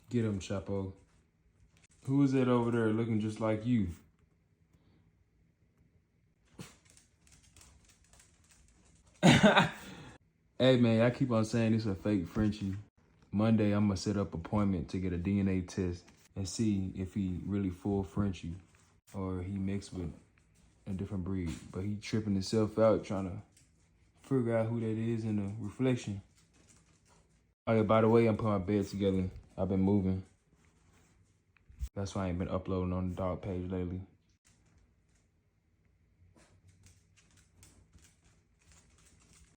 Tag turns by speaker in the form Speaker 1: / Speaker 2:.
Speaker 1: Get him, Chapo. Who is that over there looking just like you? Hey man, I keep on saying it's a fake Frenchie. Monday, I'm gonna set up an appointment to get a DNA test and see if he really full Frenchie or he mixed with a different breed. But he tripping himself out trying to figure out who that is in the reflection. Oh yeah, by the way, I'm putting my bed together. I've been moving. That's why I ain't been uploading on the dog page lately.